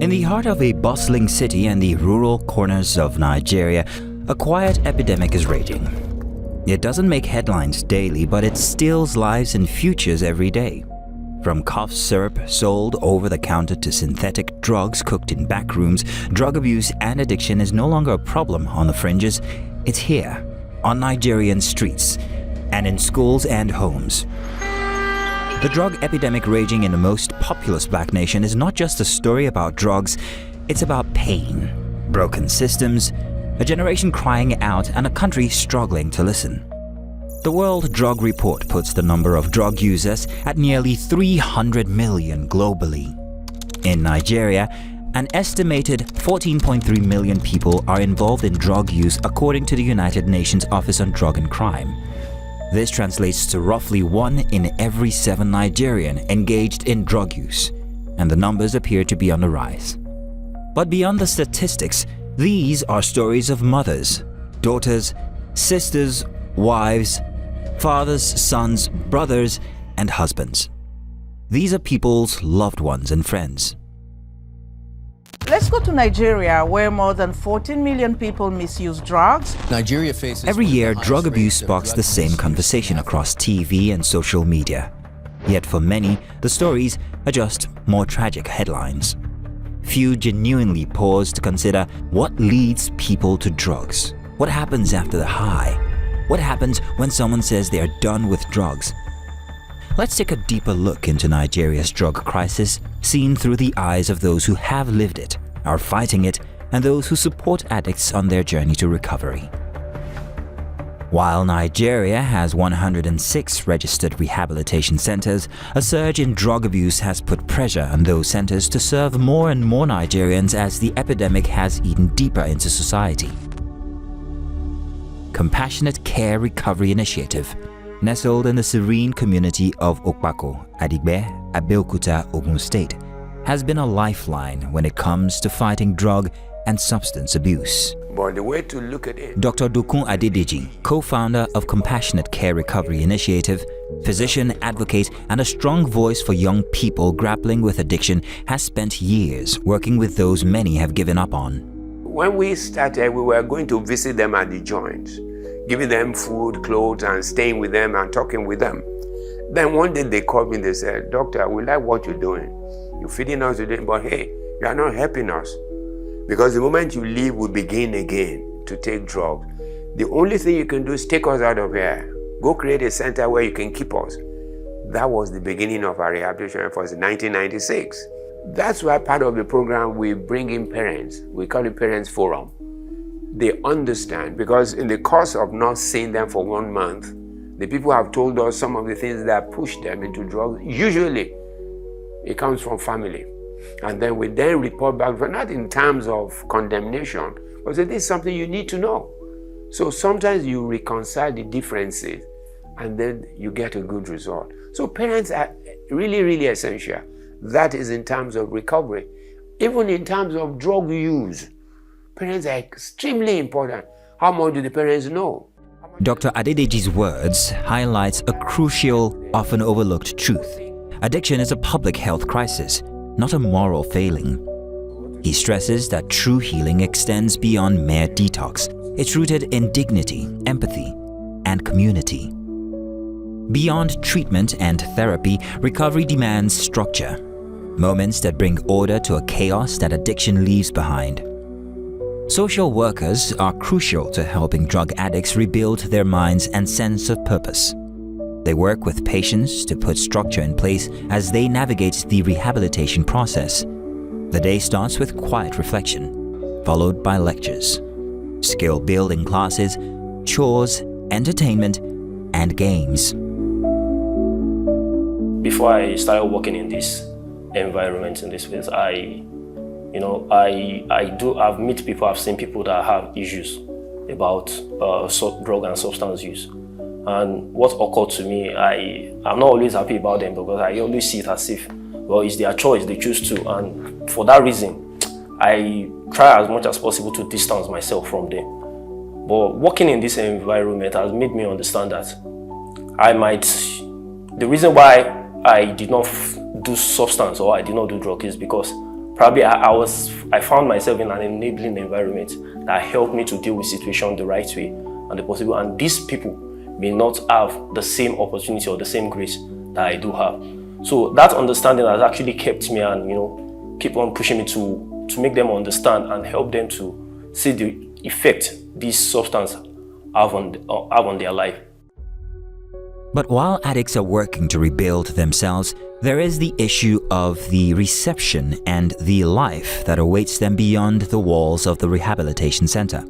In the heart of a bustling city and the rural corners of Nigeria, a quiet epidemic is raging. It doesn't make headlines daily, but it steals lives and futures every day. From cough syrup sold over the counter to synthetic drugs cooked in back rooms, drug abuse and addiction is no longer a problem on the fringes. It's here, on Nigerian streets, and in schools and homes. The drug epidemic raging in the most populous black nation is not just a story about drugs, it's about pain, broken systems, a generation crying out, and a country struggling to listen. The World Drug Report puts the number of drug users at nearly 300 million globally. In Nigeria, an estimated 14.3 million people are involved in drug use according to the United Nations Office on Drug and Crime. This translates to roughly 1 in every 7 Nigerian engaged in drug use, and the numbers appear to be on the rise. But beyond the statistics, these are stories of mothers, daughters, sisters, wives, fathers, sons, brothers, and husbands. These are people's loved ones and friends. Let's go to Nigeria, where more than 14 million people misuse drugs. Nigeria faces Every year, drug abuse sparks the same conversation across TV and social media. Yet for many, the stories are just more tragic headlines. Few genuinely pause to consider what leads people to drugs. What happens after the high? What happens when someone says they are done with drugs? Let's take a deeper look into Nigeria's drug crisis, seen through the eyes of those who have lived it, are fighting it, and those who support addicts on their journey to recovery. While Nigeria has 106 registered rehabilitation centers, a surge in drug abuse has put pressure on those centers to serve more and more Nigerians as the epidemic has eaten deeper into society. Compassionate Care Recovery Initiative, nestled in the serene community of Okpako, Adigbe, Abeokuta, Ogun State, has been a lifeline when it comes to fighting drug and substance abuse. But the way to look at it... Dr. Dokun Adedeji, co-founder of Compassionate Care Recovery Initiative, physician, advocate, and a strong voice for young people grappling with addiction, has spent years working with those many have given up on. When we started, we were going to visit them at the joints, giving them food, clothes, and staying with them and talking with them. Then one day they called me and they said, "Doctor, we like what you're doing. You're feeding us today, but hey, you are not helping us. Because the moment you leave, we begin again to take drugs. The only thing you can do is take us out of here. Go create a center where you can keep us." That was the beginning of our rehabilitation efforts in 1996. That's why part of the program we bring in parents. We call it Parents Forum. They understand, because in the course of not seeing them for 1 month, the people have told us some of the things that push them into drugs. Usually, it comes from family. And then we then report back, but not in terms of condemnation, but say, this is something you need to know. So sometimes you reconcile the differences, and then you get a good result. So parents are really, really essential. That is in terms of recovery. Even in terms of drug use, parents are extremely important. How much do the parents know? Dr. Adedeji's words highlights a crucial, often overlooked truth. Addiction is a public health crisis, not a moral failing. He stresses that true healing extends beyond mere detox. It's rooted in dignity, empathy, and community. Beyond treatment and therapy, recovery demands structure. Moments that bring order to a chaos that addiction leaves behind. Social workers are crucial to helping drug addicts rebuild their minds and sense of purpose. They work with patients to put structure in place as they navigate the rehabilitation process. The day starts with quiet reflection, followed by lectures, skill-building classes, chores, entertainment, and games. Before I started working in this environment, in this place, I've met people, I've seen people that have issues about drug and substance use. And what occurred to me, I'm not always happy about them, because I always see it as if, well, it's their choice, they choose to. And for that reason, I try as much as possible to distance myself from them. But working in this environment has made me understand that the reason why I did not do substance or I did not do drug is because probably I found myself in an enabling environment that helped me to deal with situation the right way and the possible. And these people may not have the same opportunity or the same grace that I do have. So that understanding has actually kept me and keep on pushing me to make them understand and help them to see the effect these substances have on their life. But while addicts are working to rebuild themselves, there is the issue of the reception and the life that awaits them beyond the walls of the rehabilitation center.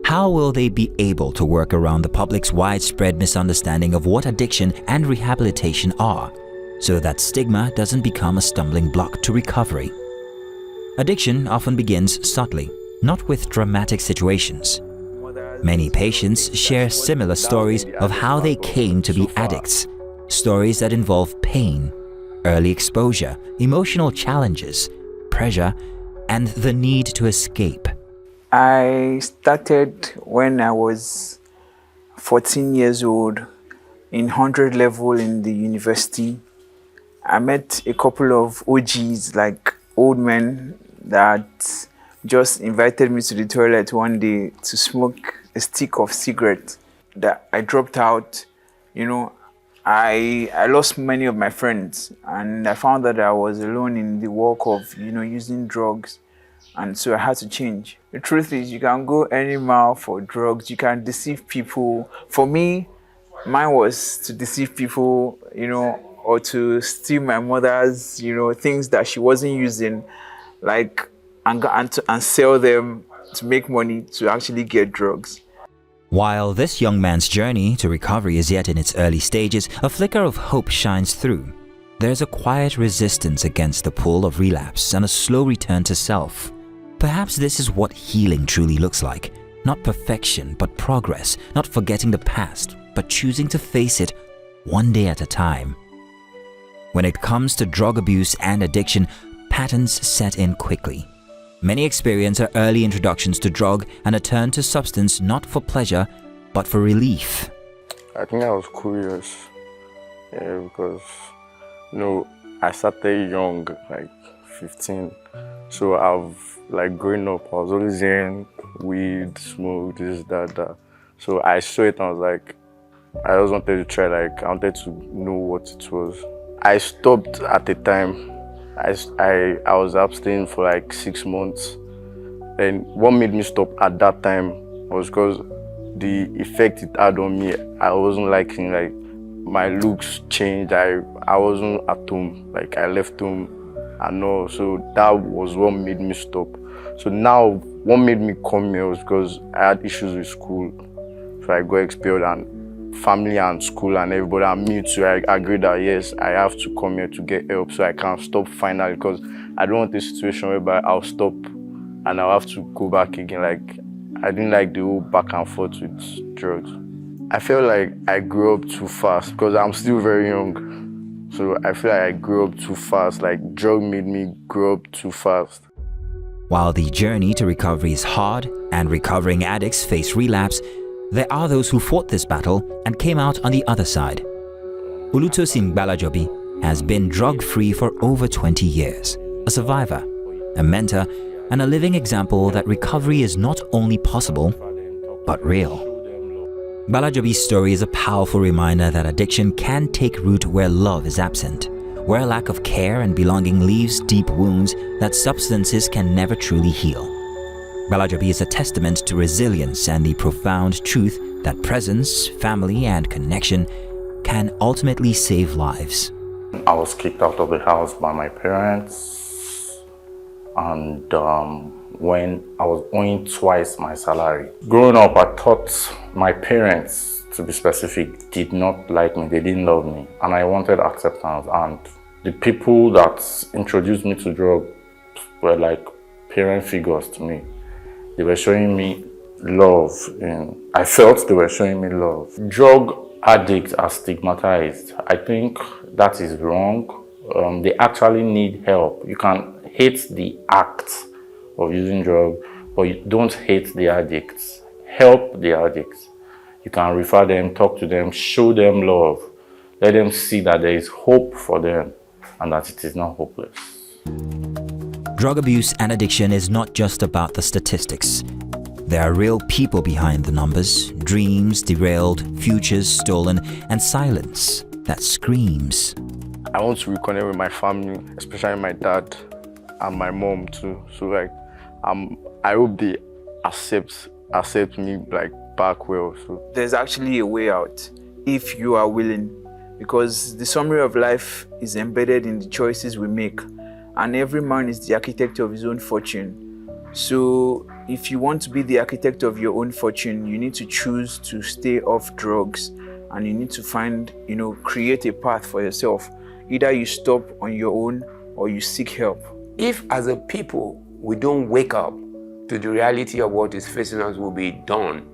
How will they be able to work around the public's widespread misunderstanding of what addiction and rehabilitation are, so that stigma doesn't become a stumbling block to recovery? Addiction often begins subtly, not with dramatic situations. Many patients share similar stories of how they came to be addicts, stories that involve pain, early exposure, emotional challenges, pressure, and the need to escape. I started when I was 14 years old in 100 level in the university. I met a couple of OGs, like old men, that just invited me to the toilet one day to smoke a stick of cigarette. That I dropped out. I lost many of my friends, and I found that I was alone in the walk of using drugs, and so I had to change. The truth is, you can go any mile for drugs. You can deceive people. For me, mine was to deceive people, or to steal my mother's, things that she wasn't using, like and sell them to make money to actually get drugs. While this young man's journey to recovery is yet in its early stages, a flicker of hope shines through. There's a quiet resistance against the pull of relapse and a slow return to self. Perhaps this is what healing truly looks like. Not perfection, but progress. Not forgetting the past, but choosing to face it one day at a time. When it comes to drug abuse and addiction, patterns set in quickly. Many experience our early introductions to drug and a turn to substance not for pleasure, but for relief. I think I was curious, because I started young, like 15. So I've growing up, I was always hearing weed, smoke, this, that. So I saw it and I was like, I just wanted to try, I wanted to know what it was. I stopped at the time. I was abstaining for 6 months. And what made me stop at that time was because the effect it had on me. I wasn't liking, my looks changed. I wasn't at home, I left home and all. So that was what made me stop. So now what made me come here was because I had issues with school. So I got expelled, and family and school and everybody and me too, I agreed that yes, I have to come here to get help so I can stop finally, because I don't want a situation whereby I'll stop and I'll have to go back again. I didn't like the whole back and forth with drugs. I feel like I grew up too fast because I'm still very young. So I feel like I grew up too fast. Drug made me grow up too fast. While the journey to recovery is hard and recovering addicts face relapse, there are those who fought this battle and came out on the other side. Olutosin Balajobi has been drug-free for over 20 years, a survivor, a mentor, and a living example that recovery is not only possible, but real. Balajobi's story is a powerful reminder that addiction can take root where love is absent, where a lack of care and belonging leaves deep wounds that substances can never truly heal. Balajobi is a testament to resilience and the profound truth that presence, family, and connection can ultimately save lives. I was kicked out of the house by my parents, and when I was owing twice my salary. Growing up, I thought my parents, to be specific, did not like me. They didn't love me, and I wanted acceptance. And the people that introduced me to drugs were like parent figures to me. They were showing me love, and I felt they were showing me love. Drug addicts are stigmatized. I think that is wrong. They actually need help. You can hate the act of using drugs, but you don't hate the addicts. Help the addicts. You can refer them, talk to them, show them love. Let them see that there is hope for them and that it is not hopeless. Drug abuse and addiction is not just about the statistics. There are real people behind the numbers, dreams derailed, futures stolen, and silence that screams. I want to reconnect with my family, especially my dad and my mom too. So like, I hope they accept me like back well. So There's actually a way out if you are willing, because the summary of life is embedded in the choices we make, and every man is the architect of his own fortune. So if you want to be the architect of your own fortune, you need to choose to stay off drugs, and you need to find, create a path for yourself. Either you stop on your own or you seek help. If as a people we don't wake up to the reality of what is facing us will be done,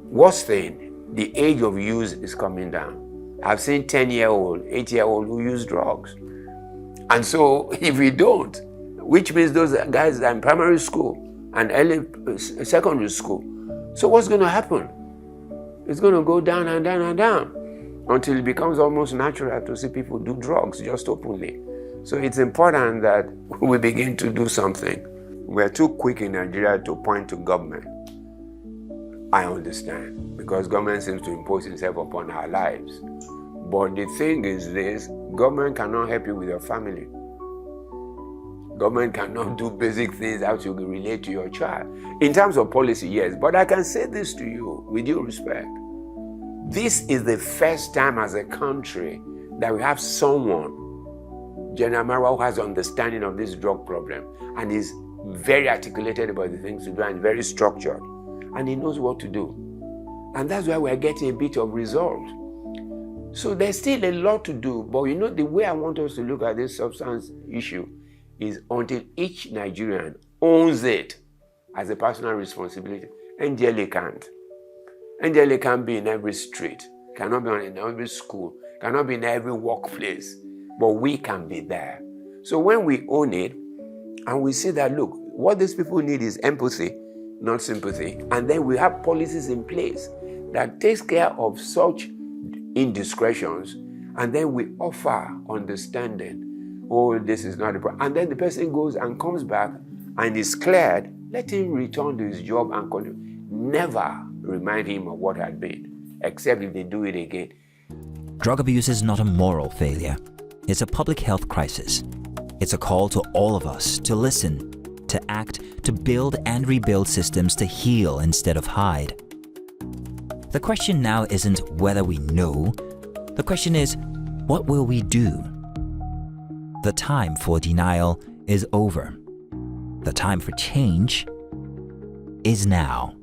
worst thing, the age of use is coming down. I've seen 10-year-old, 8-year-old who use drugs. And so if we don't, which means those guys are in primary school and early secondary school. So what's going to happen? It's going to go down and down and down until it becomes almost natural to see people do drugs just openly. So it's important that we begin to do something. We're too quick in Nigeria to point to government. I understand, because government seems to impose itself upon our lives. But the thing is this, government cannot help you with your family. Government cannot do basic things how to relate to your child. In terms of policy, yes, but I can say this to you with due respect. This is the first time as a country that we have someone, General Marwa, who has understanding of this drug problem and is very articulated about the things to do and very structured. And he knows what to do. And that's why we're getting a bit of result. So there's still a lot to do, but the way I want us to look at this substance issue is until each Nigerian owns it as a personal responsibility. NDLA can't. NDLA can't be in every street, cannot be in every school, cannot be in every workplace, but we can be there. So when we own it, and we see that, look, what these people need is empathy, not sympathy, and then we have policies in place that takes care of such indiscretions, and then we offer understanding. Oh, this is not a problem. And then the person goes and comes back and is cleared. Let him return to his job and continue. Never remind him of what had been, except if they do it again. Drug abuse is not a moral failure. It's a public health crisis. It's a call to all of us to listen, to act, to build and rebuild systems to heal instead of hide. The question now isn't whether we know. The question is, what will we do? The time for denial is over. The time for change is now.